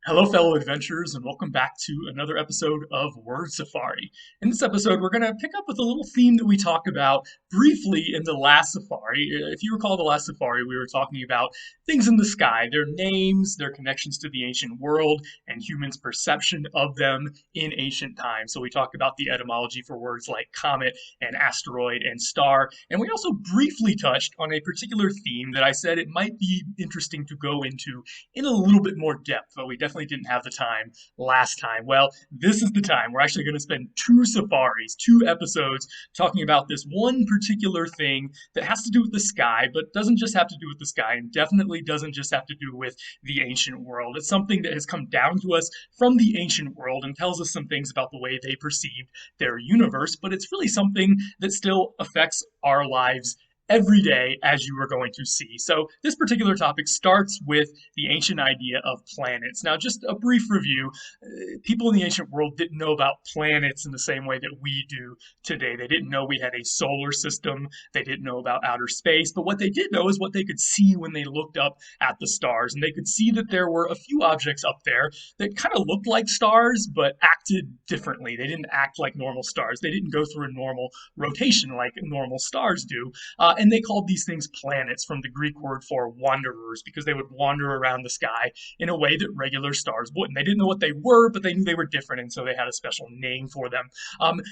Hello, fellow adventurers, and welcome back to another episode of Word Safari. In this episode, we're going to pick up with a little theme that we talked about briefly in the last safari. If you recall the last safari, we were talking about things in the sky, their names, their connections to the ancient world, and humans' perception of them in ancient times. So we talked about the etymology for words like comet and asteroid and star, and we also briefly touched on a particular theme that I said it might be interesting to go into in a little bit more depth, but we definitely didn't have the time last time. Well, this is the time. We're actually going to spend two safaris, two episodes talking about this one particular thing that has to do with the sky, but doesn't just have to do with the sky and definitely doesn't just have to do with the ancient world. It's something that has come down to us from the ancient world and tells us some things about the way they perceived their universe, but it's really something that still affects our lives every day, as you are going to see. So, this particular topic starts with the ancient idea of planets. Now, just a brief review. People in the ancient world didn't know about planets in the same way that we do today. They didn't know we had a solar system, they didn't know about outer space, but what they did know is what they could see when they looked up at the stars. And they could see that there were a few objects up there that kind of looked like stars, but acted differently. They didn't act like normal stars, they didn't go through a normal rotation like normal stars do. And they called these things planets from the Greek word for wanderers because they would wander around the sky in a way that regular stars wouldn't. They didn't know what they were, but they knew they were different, and so they had a special name for them.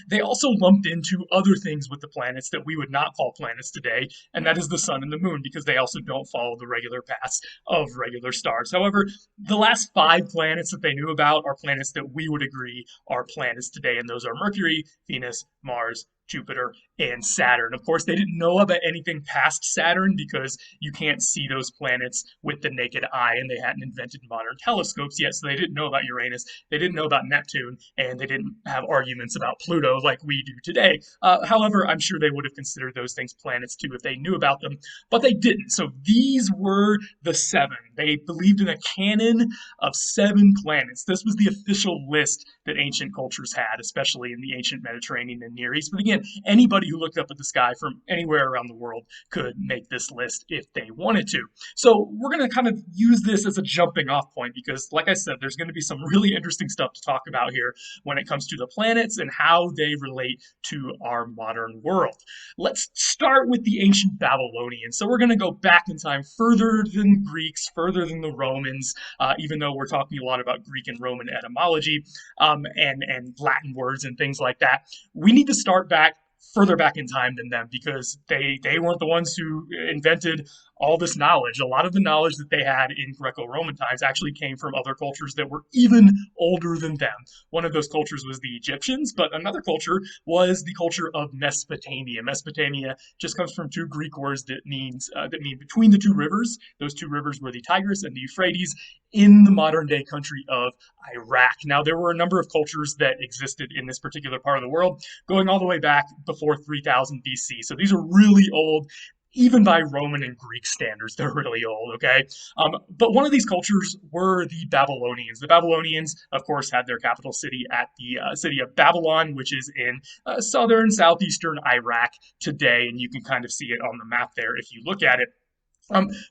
They also lumped into other things with the planets that we would not call planets today, and that is the sun and the moon because they also don't follow the regular paths of regular stars. However, the last five planets that they knew about are planets that we would agree are planets today, and those are Mercury, Venus, Mars, Jupiter, and Saturn. Of course, they didn't know about anything past Saturn because you can't see those planets with the naked eye, and they hadn't invented modern telescopes yet, so they didn't know about Uranus, they didn't know about Neptune, and they didn't have arguments about Pluto like we do today. However, I'm sure they would have considered those things planets too if they knew about them, but they didn't. So these were the seven. They believed in a canon of seven planets. This was the official list that ancient cultures had, especially in the ancient Mediterranean and Near East. But again, anybody who looked up at the sky from anywhere around the world could make this list if they wanted to. So we're going to kind of use this as a jumping off point because, like I said, there's going to be some really interesting stuff to talk about here when it comes to the planets and how they relate to our modern world. Let's start with the ancient Babylonians. So we're going to go back in time further than Greeks, further than the Romans, even though we're talking a lot about Greek and Roman etymology and Latin words and things like that. We need to start back further back in time than them because they weren't the ones who invented all this knowledge. A lot of the knowledge that they had in Greco-Roman times actually came from other cultures that were even older than them. One of those cultures was the Egyptians, but another culture was the culture of Mesopotamia. Mesopotamia just comes from two Greek words that mean between the two rivers. Those two rivers were the Tigris and the Euphrates in the modern day country of Iraq. Now, there were a number of cultures that existed in this particular part of the world, going all the way back before 3000 BC. So these are really old. Even by Roman and Greek standards, they're really old, okay? But one of these cultures were the Babylonians. The Babylonians, of course, had their capital city at the city of Babylon, which is in southeastern Iraq today, and you can kind of see it on the map there if you look at it.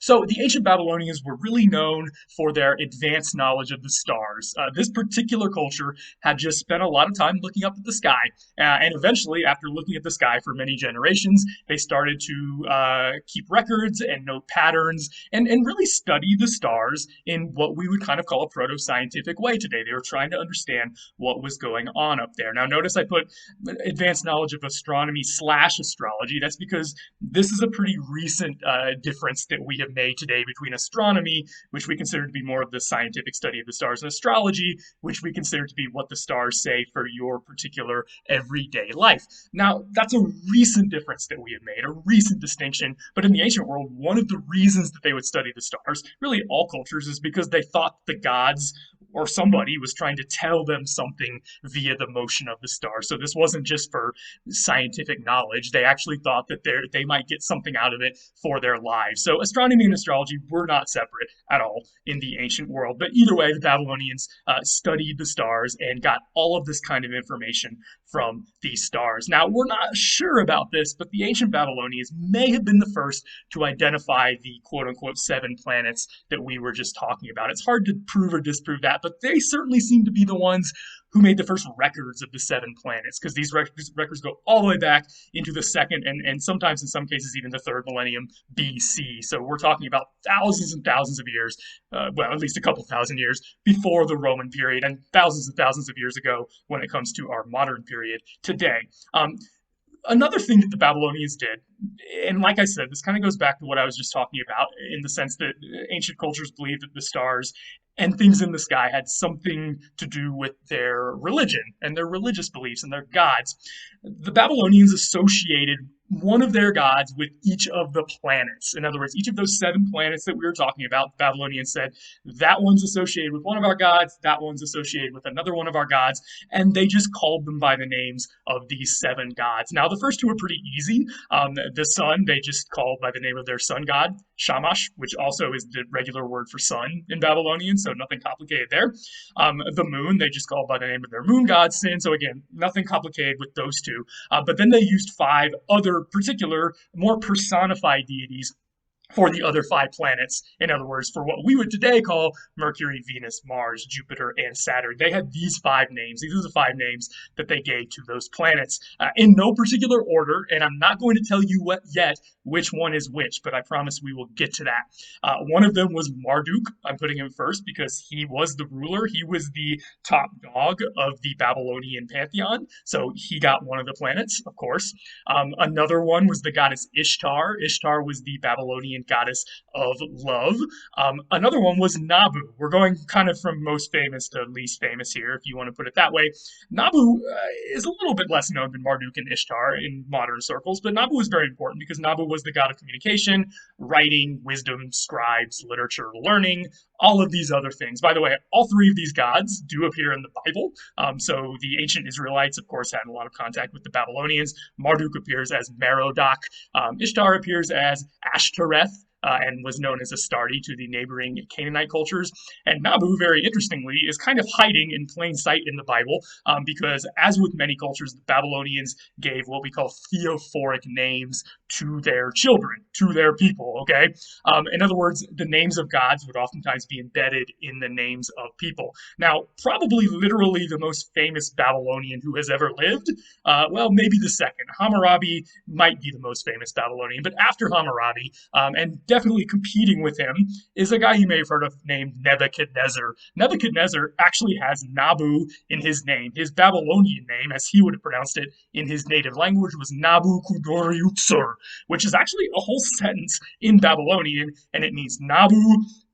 So the ancient Babylonians were really known for their advanced knowledge of the stars. This particular culture had just spent a lot of time looking up at the sky, and eventually, after looking at the sky for many generations, they started to keep records and note patterns and really study the stars in what we would kind of call a proto-scientific way today. They were trying to understand what was going on up there. Now, notice I put advanced knowledge of astronomy slash astrology. That's because this is a pretty recent difference that we have made today between astronomy, which we consider to be more of the scientific study of the stars, and astrology, which we consider to be what the stars say for your particular everyday life. Now, that's a recent difference that we have made, a recent distinction, but in the ancient world, one of the reasons that they would study the stars, really all cultures, is because they thought the gods or somebody was trying to tell them something via the motion of the stars. So this wasn't just for scientific knowledge. They actually thought that they might get something out of it for their lives. So astronomy and astrology were not separate at all in the ancient world. But either way, the Babylonians studied the stars and got all of this kind of information from these stars. Now, we're not sure about this, but the ancient Babylonians may have been the first to identify the quote-unquote seven planets that we were just talking about. It's hard to prove or disprove that, that, but they certainly seem to be the ones who made the first records of the 7 planets, because these records go all the way back into the second and sometimes in some cases even the third millennium BC. So we're talking about thousands and thousands of years, well, at least a couple thousand years before the Roman period, and thousands of years ago when it comes to our modern period today. Another thing that the Babylonians did, and like I said, this kind of goes back to what I was just talking about in the sense that ancient cultures believed that the stars and things in the sky had something to do with their religion and their religious beliefs and their gods. The Babylonians associated one of their gods with each of the planets. In other words, each of those 7 planets that we were talking about, the Babylonians said, that one's associated with one of our gods, that one's associated with another one of our gods, and they just called them by the names of these 7 gods. Now, the first 2 are pretty easy. The sun, they just called by the name of their sun god, Shamash, which also is the regular word for sun in Babylonian, so nothing complicated there. The moon, they just called by the name of their moon god, Sin, so again, nothing complicated with those 2. But then they used 5 other particular, more personified deities for the other 5 planets. In other words, for what we would today call Mercury, Venus, Mars, Jupiter, and Saturn. They had these 5 names. These are the 5 names that they gave to those planets in no particular order, and I'm not going to tell you which one is which, but I promise we will get to that. One of them was Marduk. I'm putting him first because he was the ruler. He was the top dog of the Babylonian Pantheon, so he got one of the planets, of course. Another one was the goddess Ishtar. Ishtar was the Babylonian goddess of love. Another one was Nabu. We're going kind of from most famous to least famous here, if you want to put it that way. Nabu is a little bit less known than Marduk and Ishtar in modern circles, but Nabu was very important because Nabu was the god of communication, writing, wisdom, scribes, literature, learning, all of these other things. By the way, all 3 of these gods do appear in the Bible. So the ancient Israelites, of course, had a lot of contact with the Babylonians. Marduk appears as Merodach. Ishtar appears as Ashtoreth. And was known as Astarte to the neighboring Canaanite cultures. And Nabu, very interestingly, is kind of hiding in plain sight in the Bible because, as with many cultures, the Babylonians gave what we call theophoric names to their children, to their people, okay? In other words, the names of gods would oftentimes be embedded in the names of people. Now, probably literally the most famous Babylonian who has ever lived, well, maybe the second. Hammurabi might be the most famous Babylonian, but after Hammurabi, and definitely competing with him, is a guy you may have heard of named Nebuchadnezzar. Nebuchadnezzar actually has Nabu in his name. His Babylonian name, as he would have pronounced it in his native language, was Nabu-kudurri-utsur, which is actually a whole sentence in Babylonian, and it means Nabu,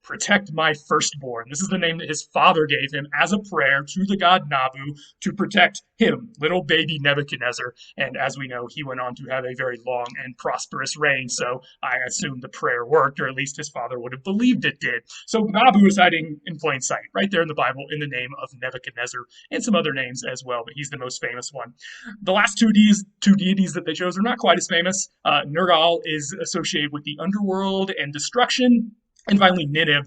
protect my firstborn. This is the name that his father gave him as a prayer to the god Nabu to protect him, little baby Nebuchadnezzar. And as we know, he went on to have a very long and prosperous reign, so I assume the prayer worked, or at least his father would have believed it did. So Nabu is hiding in plain sight, right there in the Bible, in the name of Nebuchadnezzar, and some other names as well, but he's the most famous one. The last two deities that they chose are not quite as famous. Nergal is associated with the underworld and destruction. And finally, Ninib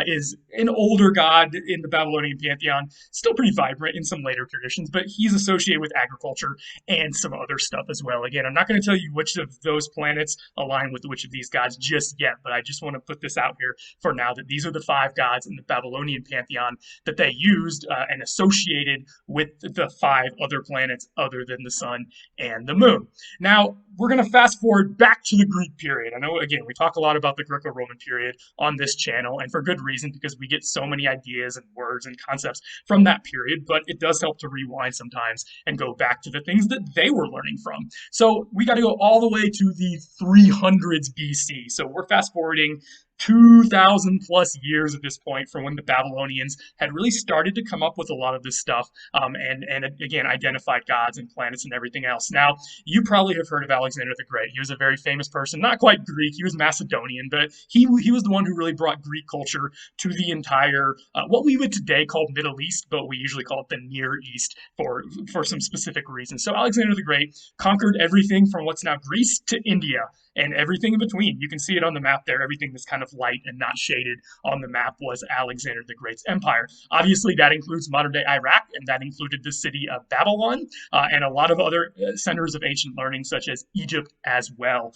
is an older god in the Babylonian pantheon, still pretty vibrant in some later traditions, but he's associated with agriculture and some other stuff as well. Again, I'm not going to tell you which of those planets align with which of these gods just yet, but I just want to put this out here for now that these are the 5 gods in the Babylonian pantheon that they used and associated with the 5 other planets other than the sun and the moon. Now, we're going to fast forward back to the Greek period. I know, again, we talk a lot about the Greco-Roman period on this channel, and for good reason, because we get so many ideas and words and concepts from that period, but it does help to rewind sometimes and go back to the things that they were learning from. So we got to go all the way to the 300s BC. So we're fast forwarding 2,000 plus years at this point from when the Babylonians had really started to come up with a lot of this stuff and again, identified gods and planets and everything else. Now, you probably have heard of Alexander the Great. He was a very famous person, not quite Greek, he was Macedonian, but he was the one who really brought Greek culture to the entire, what we would today call Middle East, but we usually call it the Near East for some specific reasons. So Alexander the Great conquered everything from what's now Greece to India. and everything in between. You can see it on the map there. Everything that's kind of light and not shaded on the map was Alexander the Great's empire. Obviously, that includes modern-day Iraq, and that included the city of Babylon, and a lot of other centers of ancient learning, such as Egypt as well.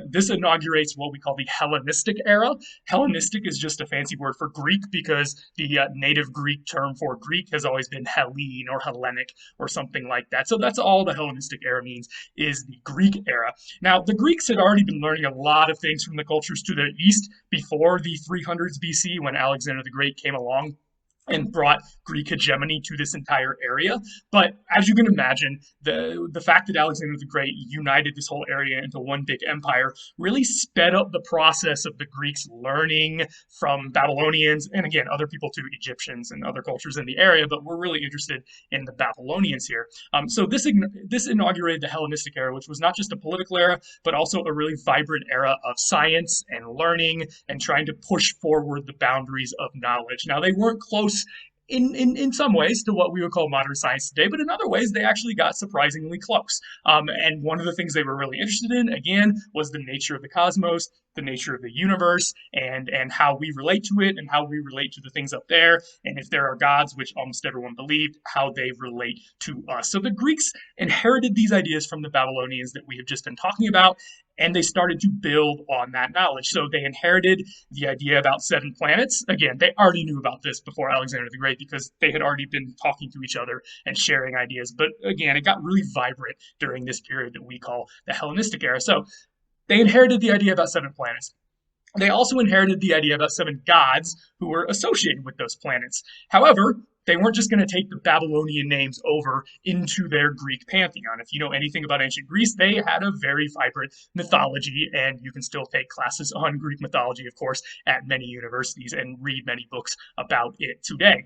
This inaugurates what we call the Hellenistic era. Hellenistic is just a fancy word for Greek because the native Greek term for Greek has always been Hellene or Hellenic or something like that. So that's all the Hellenistic era means, is the Greek era. Now, the Greeks had already been learning a lot of things from the cultures to the east before the 300s BC when Alexander the Great came along and brought Greek hegemony to this entire area. But as you can imagine, the fact that Alexander the Great united this whole area into one big empire really sped up the process of the Greeks learning from Babylonians, and again, other people too, Egyptians and other cultures in the area, but we're really interested in the Babylonians here. So this inaugurated the Hellenistic era, which was not just a political era, but also a really vibrant era of science and learning and trying to push forward the boundaries of knowledge. Now, they weren't close in some ways to what we would call modern science today, but in other ways they actually got surprisingly close. And one of the things they were really interested in, again, was the nature of the cosmos, the nature of the universe, and how we relate to it, and how we relate to the things up there, and if there are gods, which almost everyone believed, how they relate to us. So the Greeks inherited these ideas from the Babylonians that we have just been talking about, and they started to build on that knowledge. So they inherited the idea about 7 planets. Again, they already knew about this before Alexander the Great because they had already been talking to each other and sharing ideas. But again, it got really vibrant during this period that we call the Hellenistic era. So they inherited the idea about 7 planets. They also inherited the idea about 7 gods who were associated with those planets. However, they weren't just going to take the Babylonian names over into their Greek pantheon. If you know anything about ancient Greece, they had a very vibrant mythology, and you can still take classes on Greek mythology, of course, at many universities and read many books about it today.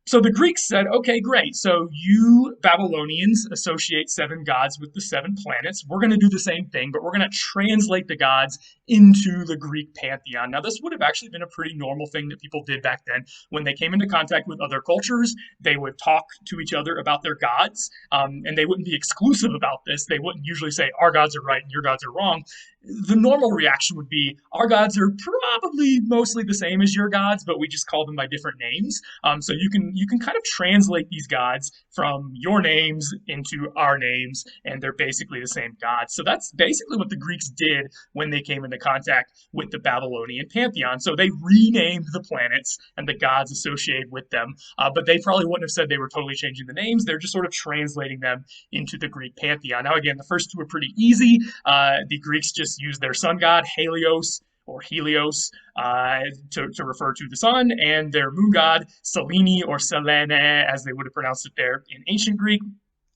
So the Greeks said, okay, great. So you Babylonians associate 7 gods with the 7 planets. We're going to do the same thing, but we're going to translate the gods into the Greek pantheon. Now, this would have actually been a pretty normal thing that people did back then. When they came into contact with other cultures, they would talk to each other about their gods, and they wouldn't be exclusive about this. They wouldn't usually say, our gods are right and your gods are wrong. The normal reaction would be, our gods are probably mostly the same as your gods, but we just call them by different names. So you can kind of translate these gods from your names into our names, and they're basically the same gods. So that's basically what the Greeks did when they came into contact with the Babylonian pantheon. So they renamed the planets and the gods associated with them, but they probably wouldn't have said they were totally changing the names. They're just sort of translating them into the Greek pantheon. Now, again, the first 2 are pretty easy. The Greeks just used their sun god, Helios, or Helios, to refer to the sun, and their moon god, Selene or Selene, as they would have pronounced it there in ancient Greek.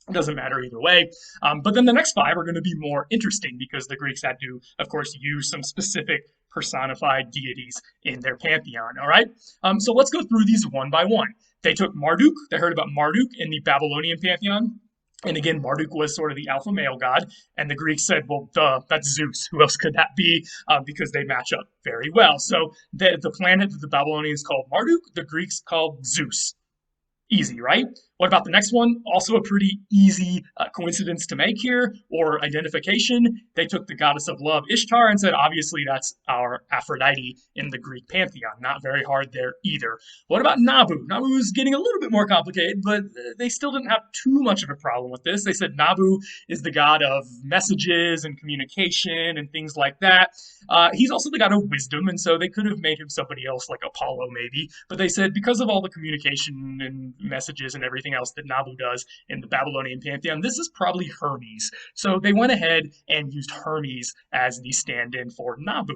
It doesn't matter either way. But then the next 5 are going to be more interesting because the Greeks had to, of course, use some specific personified deities in their pantheon, all right? So let's go through these one by one. They took Marduk. They heard about Marduk in the Babylonian pantheon. And again, Marduk was sort of the alpha male god. And the Greeks said, well, duh, that's Zeus. Who else could that be? Because they match up very well. So the planet that the Babylonians called Marduk, the Greeks called Zeus. Easy, right? What about the next one? Also a pretty easy coincidence to make here, or identification. They took the goddess of love, Ishtar, and said, obviously, that's our Aphrodite in the Greek pantheon. Not very hard there either. What about Nabu? Nabu is getting a little bit more complicated, but they still didn't have too much of a problem with this. They said Nabu is the god of messages and communication and things like that. He's also the god of wisdom, and so they could have made him somebody else like Apollo maybe, but they said because of all the communication and messages and everything else that Nabu does in the Babylonian pantheon, this is probably Hermes. So they went ahead and used Hermes as the stand-in for Nabu.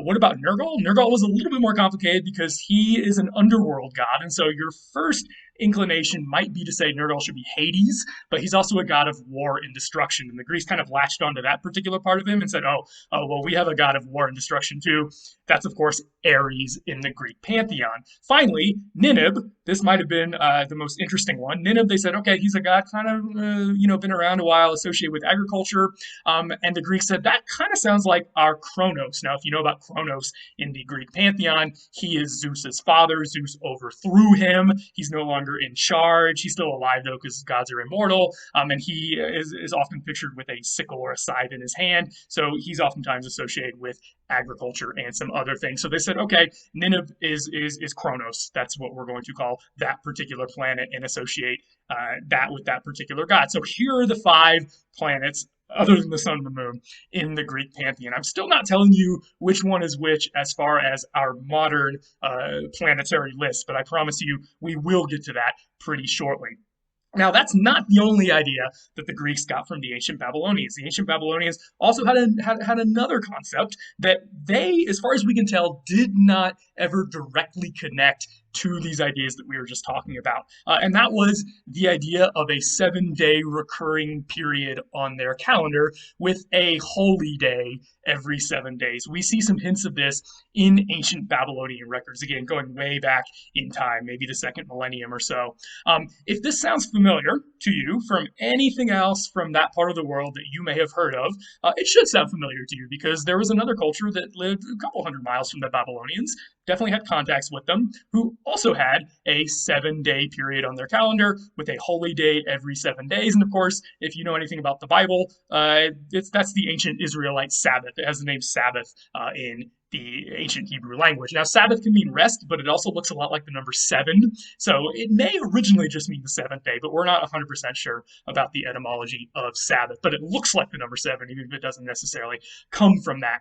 What about Nergal? Nergal was a little bit more complicated because he is an underworld god, and so your first inclination might be to say Nergal should be Hades, but he's also a god of war and destruction. And the Greeks kind of latched onto that particular part of him and said, well, we have a god of war and destruction too. That's, of course, Ares in the Greek pantheon. Finally, Ninib. This might have been the most interesting interesting one. Nineveh, they said, okay, he's a god kind of, been around a while, associated with agriculture. And the Greeks said, that kind of sounds like our Kronos. Now, if you know about Kronos in the Greek pantheon, he is Zeus's father. Zeus overthrew him. He's no longer in charge. He's still alive, though, because gods are immortal. And he is often pictured with a sickle or a scythe in his hand. So he's oftentimes associated with agriculture and some other things. So they said, okay, Nineveh is Kronos. That's what we're going to call that particular planet and associate that with that particular god. So here are the 5 planets other than the sun and the moon in the Greek pantheon. I'm still not telling you which one is which as far as our modern planetary list, but I promise you we will get to that pretty shortly. Now, that's not the only idea that the Greeks got from the ancient Babylonians. The ancient Babylonians also had another concept that they, as far as we can tell, did not ever directly connect to these ideas that we were just talking about. And that was the idea of a 7-day recurring period on their calendar with a holy day every 7 days. We see some hints of this in ancient Babylonian records, again, going way back in time, maybe the 2nd millennium or so. If this sounds familiar to you from anything else from that part of the world that you may have heard of, it should sound familiar to you because there was another culture that lived a couple hundred miles from the Babylonians, definitely had contacts with them, who also had a 7-day period on their calendar with a holy day every 7 days. And of course, if you know anything about the Bible, that's the ancient Israelite Sabbath. It has the name Sabbath in the ancient Hebrew language. Now, Sabbath can mean rest, but it also looks a lot like the number 7. So it may originally just mean the 7th day, but we're not 100% sure about the etymology of Sabbath. But it looks like the number 7, even if it doesn't necessarily come from that.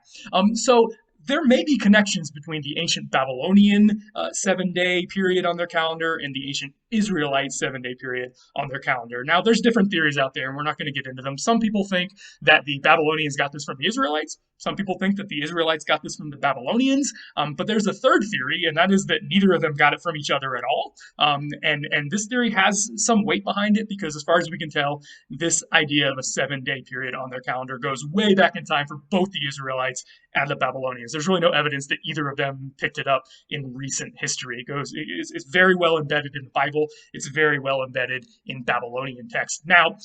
So there may be connections between the ancient Babylonian 7-day period on their calendar and the ancient Israelite 7-day period on their calendar. Now, there's different theories out there, and we're not going to get into them. Some people think that the Babylonians got this from the Israelites. Some people think that the Israelites got this from the Babylonians. But there's a third theory, and that is that neither of them got it from each other at all. And this theory has some weight behind it because, as far as we can tell, this idea of a 7-day period on their calendar goes way back in time for both the Israelites and the Babylonians. There's really no evidence that either of them picked it up in recent history. It's very well embedded in the Bible. It's very well embedded in Babylonian text. Now,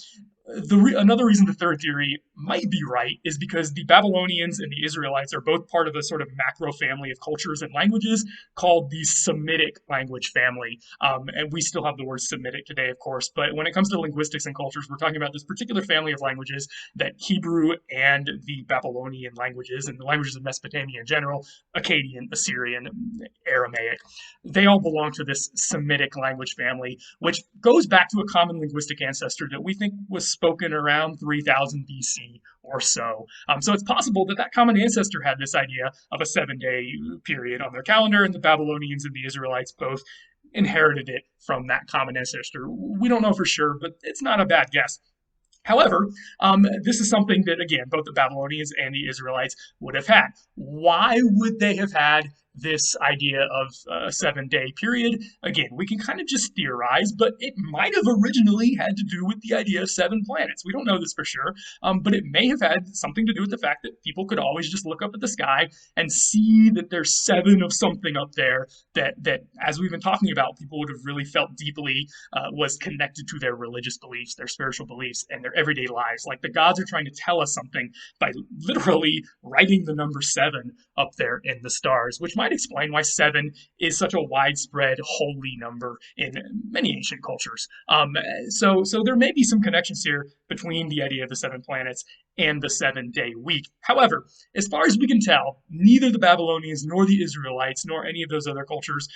another reason the third theory might be right is because the Babylonians and the Israelites are both part of a sort of macro family of cultures and languages called the Semitic language family. And we still have the word Semitic today, of course. But when it comes to linguistics and cultures, we're talking about this particular family of languages that Hebrew and the Babylonian languages and the languages of Mesopotamia in general, Akkadian, Assyrian, Aramaic, they all belong to this Semitic language family, which goes back to a common linguistic ancestor that we think was spoken around 3000 BC or so. So it's possible that that common ancestor had this idea of a 7-day period on their calendar, and the Babylonians and the Israelites both inherited it from that common ancestor. We don't know for sure, but it's not a bad guess. However, this is something that, again, both the Babylonians and the Israelites would have had. Why would they have had this idea of a 7-day period? Again, we can kind of just theorize, but it might have originally had to do with the idea of 7 planets. We don't know this for sure, but it may have had something to do with the fact that people could always just look up at the sky and see that there's 7 of something up there that as we've been talking about, people would have really felt deeply was connected to their religious beliefs, their spiritual beliefs, and their everyday lives. Like the gods are trying to tell us something by literally writing the number 7 up there in the stars, which might explain why 7 is such a widespread holy number in many ancient cultures. So there may be some connections here between the idea of the 7 planets and the 7-day week. However, as far as we can tell, neither the Babylonians nor the Israelites nor any of those other cultures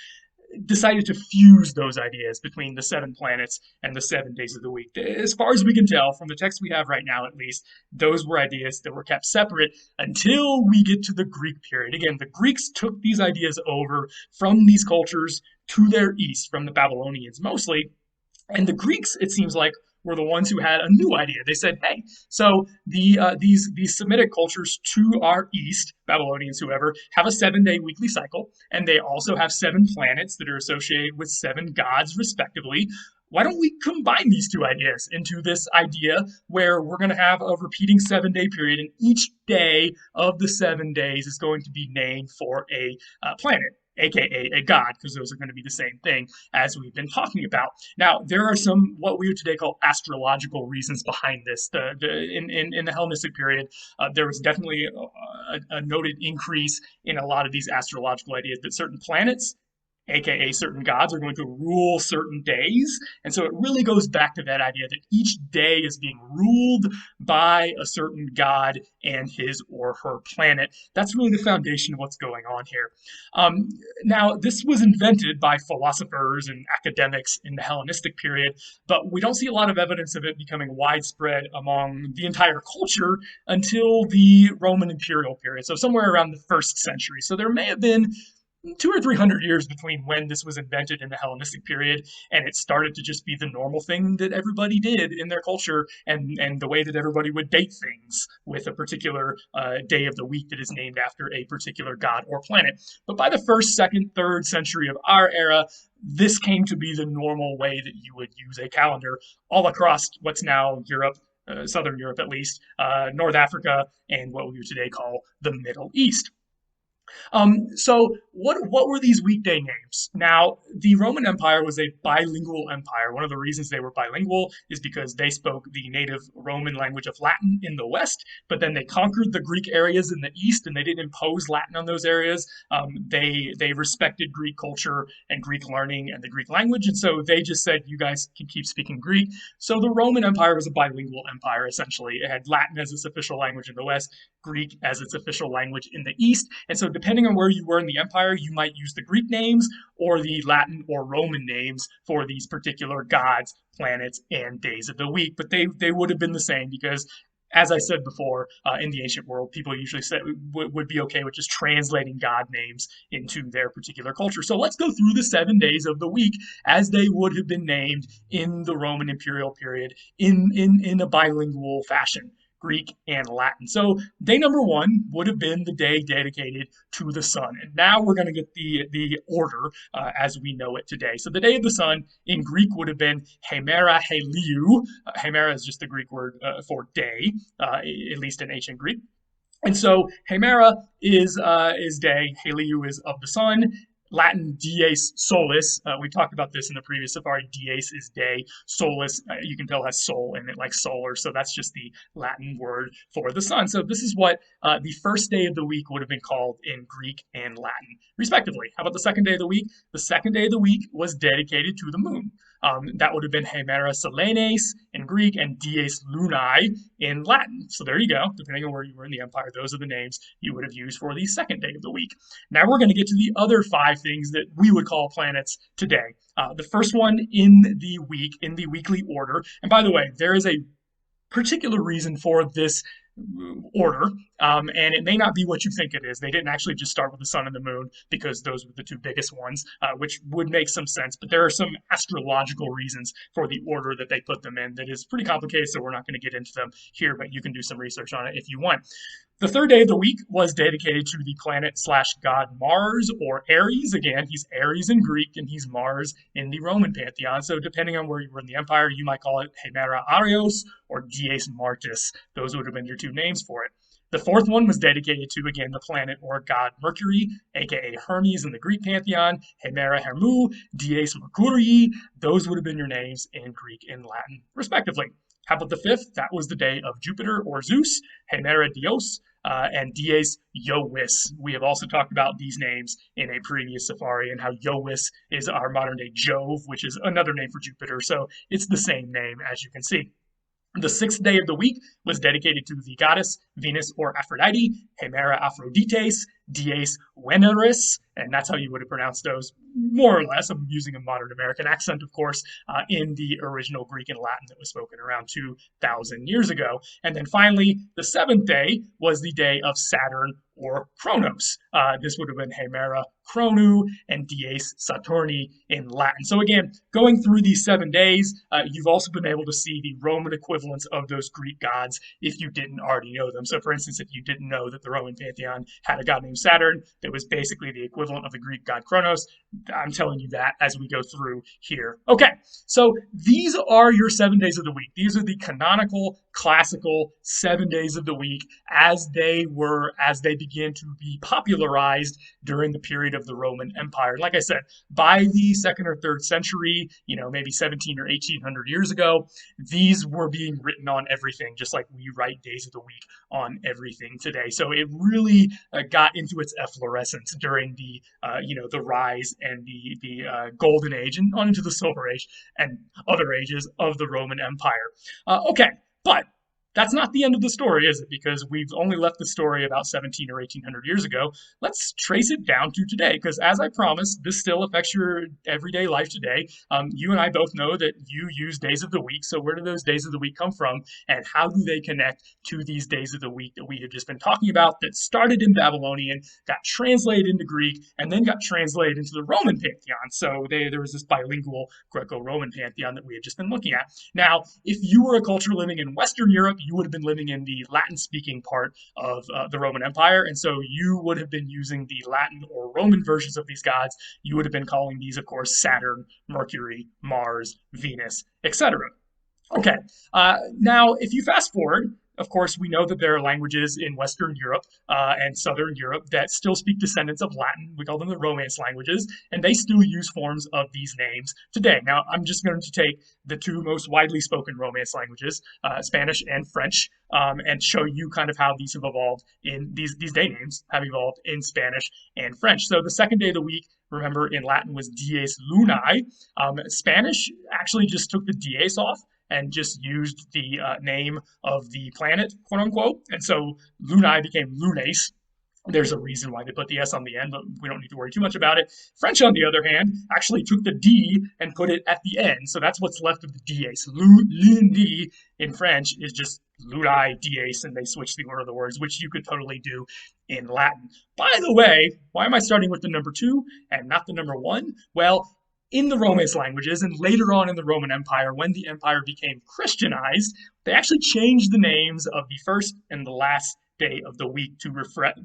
decided to fuse those ideas between the 7 planets and the 7 days of the week. As far as we can tell, from the text we have right now at least, those were ideas that were kept separate until we get to the Greek period. Again, the Greeks took these ideas over from these cultures to their east, from the Babylonians mostly, and the Greeks, it seems like, were the ones who had a new idea. They said, hey, so these Semitic cultures to our east, Babylonians, whoever, have a 7-day weekly cycle, and they also have 7 planets that are associated with 7 gods, respectively. Why don't we combine these 2 ideas into this idea where we're going to have a repeating 7-day period, and each day of the 7 days is going to be named for a planet? aka a god, because those are going to be the same thing as we've been talking about. Now, there are some what we would today call astrological reasons behind this. In the Hellenistic period, there was definitely a noted increase in a lot of these astrological ideas that certain planets, aka certain gods, are going to rule certain days. And so it really goes back to that idea that each day is being ruled by a certain god and his or her planet. That's really the foundation of what's going on here. Um, Now, this was invented by philosophers and academics in the Hellenistic period, but we don't see a lot of evidence of it becoming widespread among the entire culture until the Roman imperial period, so somewhere around the first century. So there may have been 200 or 300 years between when this was invented in the Hellenistic period and it started to just be the normal thing that everybody did in their culture, and the way that everybody would date things with a particular day of the week that is named after a particular god or planet. But by the first, second, third century of our era, this came to be the normal way that you would use a calendar all across what's now Europe, Southern Europe at least, North Africa, and what we would today call the Middle East. So what were these weekday names? Now, the Roman Empire was a bilingual empire. One of the reasons they were bilingual is because they spoke the native Roman language of Latin in the West, but then they conquered the Greek areas in the East, and they didn't impose Latin on those areas. They respected Greek culture and Greek learning and the Greek language, and so they just said, you guys can keep speaking Greek. So the Roman Empire was a bilingual empire, essentially. It had Latin as its official language in the West, Greek as its official language in the East, and so depending on where you were in the empire, you might use the Greek names or the Latin or Roman names for these particular gods, planets, and days of the week. But they would have been the same because, as I said before, in the ancient world, people usually said would be okay with just translating god names into their particular culture. So let's go through the 7 days of the week as they would have been named in the Roman imperial period in a bilingual fashion. Greek and Latin. So day number one would have been the day dedicated to the sun. And now we're going to get the order as we know it today. So the day of the sun in Greek would have been hemera heliou. Hemera is just the Greek word for day, at least in ancient Greek. And so hemera is day, heliou is of the sun. Latin dies solis. We talked about this in the previous safari. Dies is day. Solis, you can tell, has soul in it, like solar. So that's just the Latin word for the sun. So this is what the first day of the week would have been called in Greek and Latin, respectively. How about the second day of the week? The second day of the week was dedicated to the moon. That would have been hemera selenes in Greek and dies lunae in Latin. So there you go. Depending on where you were in the empire, those are the names you would have used for the second day of the week. Now we're going to get to the other 5 things that we would call planets today. The first one in the week, in the weekly order. And by the way, there is a particular reason for this order, and it may not be what you think it is. They didn't actually just start with the sun and the moon because those were the 2 biggest ones, which would make some sense. But there are some astrological reasons for the order that they put them in that is pretty complicated, so we're not going to get into them here, but you can do some research on it if you want. The third day of the week was dedicated to the planet/god Mars, or Ares. Again, he's Ares in Greek and he's Mars in the Roman pantheon. So depending on where you were in the empire, you might call it Hemera Arios or Dies Martis. Those would have been your 2 names for it. The fourth one was dedicated to, again, the planet or god Mercury, aka Hermes in the Greek pantheon, Hemera Hermu, Dies Mercurii. Those would have been your names in Greek and Latin, respectively. How about the fifth? That was the day of Jupiter or Zeus, Hemera Dios, and Dies Iovis. We have also talked about these names in a previous safari and how Iovis is our modern day Jove, which is another name for Jupiter. So it's the same name, as you can see. The 6th day of the week was dedicated to the goddess Venus or Aphrodite, Hemera Aphrodites, Dies Veneris, and that's how you would have pronounced those, more or less. I'm using a modern American accent, of course, in the original Greek and Latin that was spoken around 2,000 years ago. And then finally, the 7th day was the day of Saturn or Kronos. This would have been Hemera Chronu and Dies Saturni in Latin. So again, going through these 7 days, you've also been able to see the Roman equivalents of those Greek gods if you didn't already know them. So for instance, if you didn't know that the Roman pantheon had a god named Saturn that was basically the equivalent of the Greek god Kronos, I'm telling you that as we go through here. Okay, so these are your 7 days of the week. These are the canonical, classical 7 days of the week as they began to be popularized during the period of the Roman Empire. Like I said, by the second or third century, maybe 17 or 1800 years ago, these were being written on everything, just like we write days of the week on everything today. So it really got into its efflorescence during the rise and the golden age and on into the silver age and other ages of the Roman Empire. Okay, but that's not the end of the story, is it? Because we've only left the story about 17 or 1800 years ago. Let's trace it down to today, because as I promised, this still affects your everyday life today. You and I both know that you use days of the week. So where do those days of the week come from, and how do they connect to these days of the week that we have just been talking about, that started in Babylonian, got translated into Greek, and then got translated into the Roman Pantheon? So there was this bilingual Greco-Roman Pantheon that we had just been looking at. Now, if you were a culture living in Western Europe, you would have been living in the Latin-speaking part of the Roman Empire, and so you would have been using the Latin or Roman versions of these gods. You would have been calling these, of course, Saturn, Mercury, Mars, Venus, etc. Okay, now if you fast forward, of course, we know that there are languages in Western Europe and Southern Europe that still speak descendants of Latin. We call them the Romance languages, and they still use forms of these names today. Now, I'm just going to take the two most widely spoken Romance languages, Spanish and French, and show you kind of how these have evolved in these day names have evolved in Spanish and French. So the second day of the week, remember, in Latin was dies lunae. Spanish actually just took the dies off and just used the name of the planet, quote unquote. And so lunae became lunes. There's a reason why they put the S on the end, but we don't need to worry too much about it. French, on the other hand, actually took the D and put it at the end. So that's what's left of the dies. Lundi in French is just lunae, dies, and they switched the order of the words, which you could totally do in Latin. By the way, why am I starting with the number 2 and not the number 1? Well, in the Romance languages and later on in the Roman Empire, when the empire became Christianized, they actually changed the names of the first and the last day of the week to reflect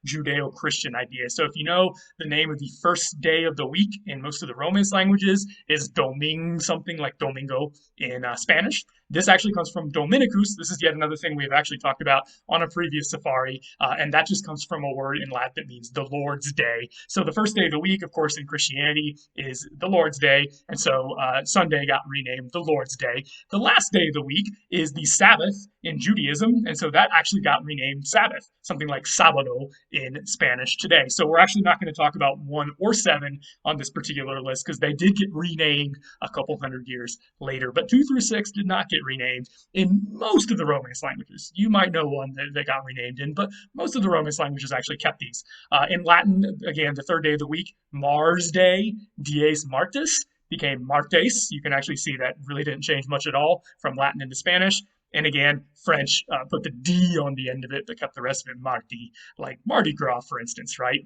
Judeo-Christian ideas. So if you know, the name of the first day of the week in most of the Romance languages is Doming, something like Domingo in Spanish. This actually comes from Dominicus. This is yet another thing we have actually talked about on a previous safari, and that just comes from a word in Latin that means the Lord's Day. So the first day of the week, of course, in Christianity is the Lord's Day, and so Sunday got renamed the Lord's Day. The last day of the week is the Sabbath in Judaism, and so that actually got renamed Sabbath, something like Sábado in Spanish today. So we're actually not going to talk about 1 or 7 on this particular list because they did get renamed a couple hundred years later, but 2 through 6 did not get renamed in most of the Romance languages. You might know one that they got renamed in, but most of the Romance languages actually kept these. In Latin, again, the third day of the week, Mars Day, Dies Martis, became Martes. You can actually see that really didn't change much at all from Latin into Spanish. And again, French put the D on the end of it, but kept the rest of it Mardi, like Mardi Gras, for instance, right?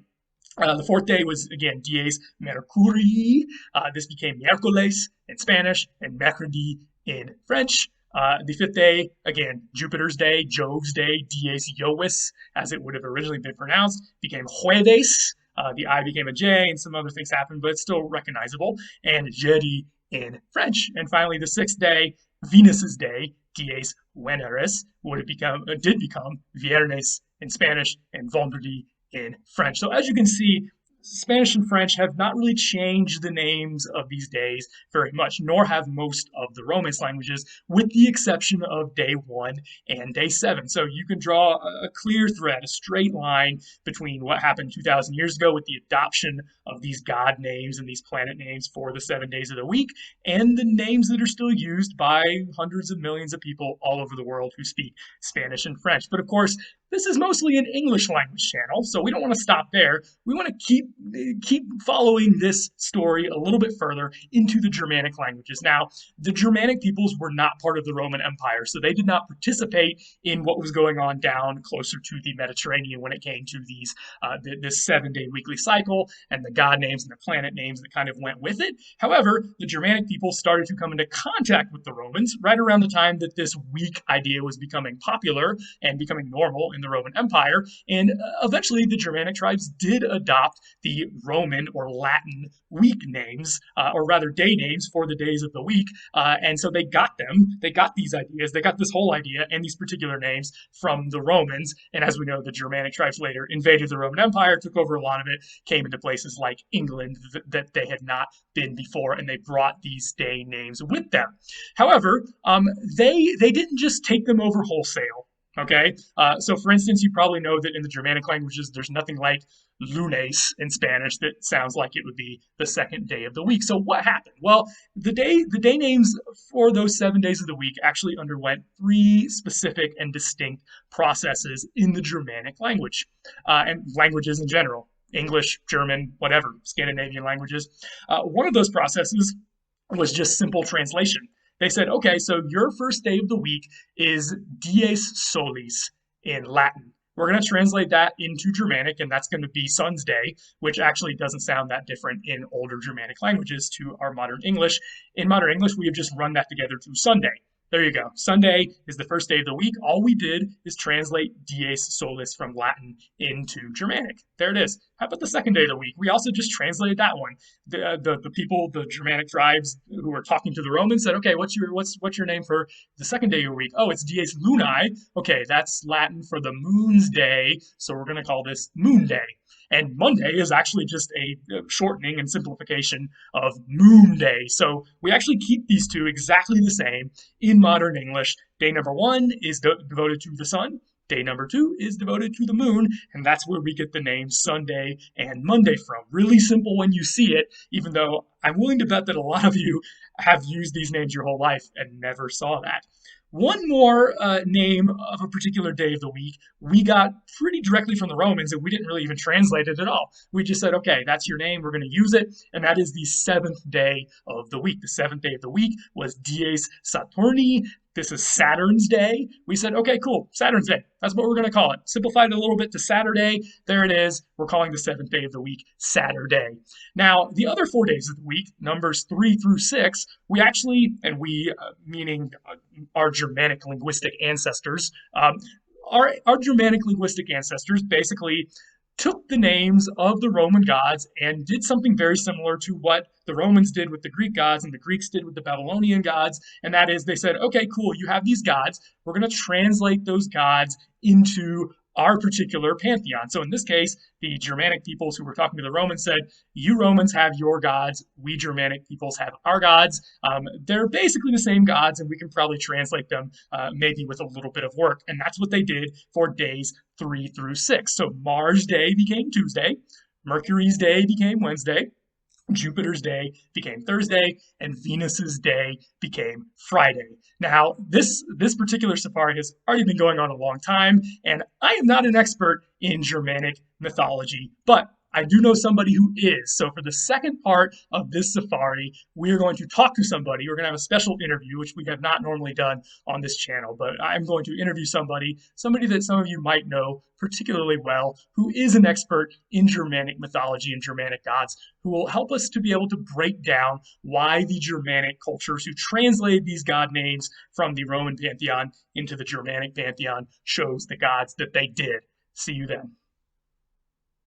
The fourth day was, again, Dies Mercurii. This became Miércoles in Spanish and Mercredi in French. The fifth day, again, Jupiter's Day, Jove's Day, Dies Jovis, as it would have originally been pronounced, became Jueves. The I became a J, and some other things happened, but it's still recognizable. And Jeudi in French. And finally, the sixth day, Venus's Day, Dies Veneris, did become Viernes in Spanish and Vendredi in French. So as you can see, Spanish and French have not really changed the names of these days very much, nor have most of the Romance languages, with the exception of day 1 and day 7. So you can draw a clear thread, a straight line between what happened 2,000 years ago with the adoption of these god names and these planet names for the 7 days of the week, and the names that are still used by hundreds of millions of people all over the world who speak Spanish and French. But of course, this is mostly an English language channel, so we don't want to stop there. We want to keep following this story a little bit further into the Germanic languages. Now, the Germanic peoples were not part of the Roman Empire, so they did not participate in what was going on down closer to the Mediterranean when it came to these this 7-day weekly cycle and the god names and the planet names that kind of went with it. However, the Germanic people started to come into contact with the Romans right around the time that this week idea was becoming popular and becoming normal in the Roman Empire. And eventually the Germanic tribes did adopt the Roman or Latin week names, or rather day names for the days of the week. And so they got these ideas, they got this whole idea and these particular names from the Romans. And as we know, the Germanic tribes later invaded the Roman Empire, took over a lot of it, came into places like England that they had not been before, and they brought these day names with them. However, they didn't just take them over wholesale. Okay, so for instance, you probably know that in the Germanic languages, there's nothing like lunes in Spanish that sounds like it would be the second day of the week. So what happened? Well, the day names for those 7 days of the week actually underwent three specific and distinct processes in the Germanic language, and languages in general. English, German, whatever, Scandinavian languages. One of those processes was just simple translation. They said, okay, so your first day of the week is dies solis in Latin. We're going to translate that into Germanic, and that's going to be Sun's Day, which actually doesn't sound that different in older Germanic languages to our modern English. In modern English, we have just run that together to Sunday. There you go. Sunday is the first day of the week. All we did is translate dies solis from Latin into Germanic. There it is. How about the second day of the week? We also just translated that one. The people, the Germanic tribes who were talking to the Romans said, okay, what's your name for the second day of your week? Oh, it's dies lunae. Okay, that's Latin for the moon's day, so we're going to call this Moon Day. And Monday is actually just a shortening and simplification of Moon Day. So we actually keep these two exactly the same in modern English. Day number one is devoted to the sun. Day number two is devoted to the moon, and that's where we get the names Sunday and Monday from. Really simple when you see it, even though I'm willing to bet that a lot of you have used these names your whole life and never saw that. One more name of a particular day of the week we got pretty directly from the Romans, and we didn't really even translate it at all. We just said, okay, that's your name, we're going to use it, and that is the seventh day of the week. The seventh day of the week was dies Saturni. This is Saturn's day. We said, okay, cool, Saturn's day. That's what we're going to call it. Simplified it a little bit to Saturday. There it is. We're calling the seventh day of the week Saturday. Now, the other 4 days of the week, numbers 3 through 6, we actually, and we, meaning our Germanic linguistic ancestors, our Germanic linguistic ancestors basically took the names of the Roman gods and did something very similar to what the Romans did with the Greek gods and the Greeks did with the Babylonian gods. And that is, they said, okay, cool, you have these gods. We're going to translate those gods into our particular pantheon. So in this case, the Germanic peoples who were talking to the Romans said, you Romans have your gods, we Germanic peoples have our gods. They're basically the same gods, and we can probably translate them maybe with a little bit of work. And that's what they did for days 3 through 6. So Mars' day became Tuesday, Mercury's day became Wednesday, Jupiter's day became Thursday, and Venus's day became Friday. Now, this particular safari has already been going on a long time, and I am not an expert in Germanic mythology, but I do know somebody who is. So for the second part of this safari, we are going to talk to somebody. We're going to have a special interview, which we have not normally done on this channel, but I'm going to interview somebody that some of you might know particularly well, who is an expert in Germanic mythology and Germanic gods, who will help us to be able to break down why the Germanic cultures who translated these god names from the Roman pantheon into the Germanic pantheon chose the gods that they did. See you then.